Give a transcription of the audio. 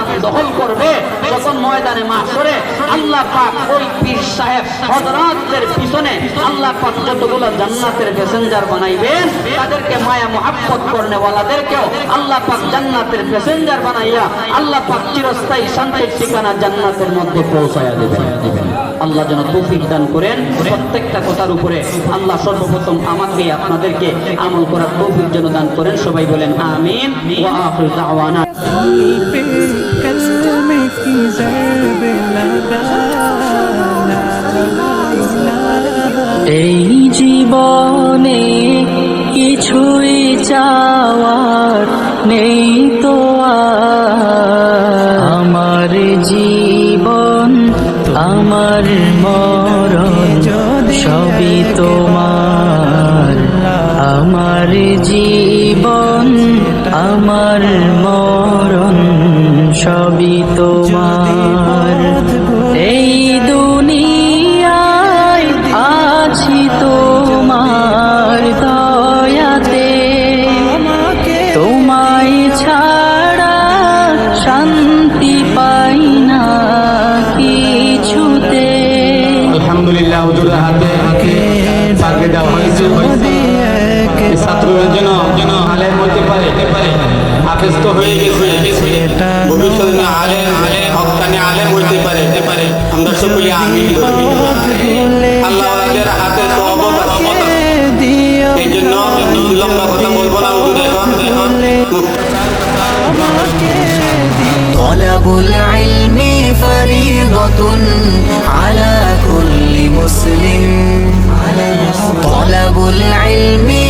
স্থান দখল করবে, যখন ময়দানে মাহশরে আল্লাহ পাক ওই পীর সাহেব হযরতদের পিছনে আল্লাহ পাক যতগুলো জান্নাতের প্যাসেঞ্জার বানাইবেন, তাদেরকে মায়া মুহাব্বত করনেওয়ালাদেরকেও আল্লাহ পাক জান্নাতের প্যাসেঞ্জার বানাইয়া আল্লাহ পাক চিরস্থায়ী শান্তির ঠিকানা জান্নাতের মধ্যে পৌঁছায়া দেবেন। আল্লাহ যেন তৌফিক দান করেন। প্রত্যেকটা কথার উপরে আল্লাহ সর্বপ্রথম আমাকে আপনাদেরকে আমল করার তৌফিক যেন দান করেন। সবাই বলেন আমিন। ওয়া আখিরু দাওয়ানা এই জীবনে কিছুই চাওয়ার নেই তো আর, আমার জীবন আমার মরণ সবই তোমার, আমার জীবন আমার মরণ সবই তোমার। এই দুনিয়ায় আছি তোমার দয়াতে, তোমায় ছাড়া শান্তি পাই না কিছুতে। আলহামদুলিল্লাহ, হুজুরের হাতে চাকরি দেওয়া হয়েছে। ছাত্রদের যেন আলেম হতে পারে, হাফেজ তো হয়ে গেছে, ভবিষ্যতে আলেম হক্কানি আলেম হইতে পারে। আমরা সকলে আমিন। আল্লাহ ওনাদের হাতে সহবত আছে, এই জন্য লম্বা কথা বলবো না। طلبul ilmi fariidatun ala kulli muslim, طلبul ilmi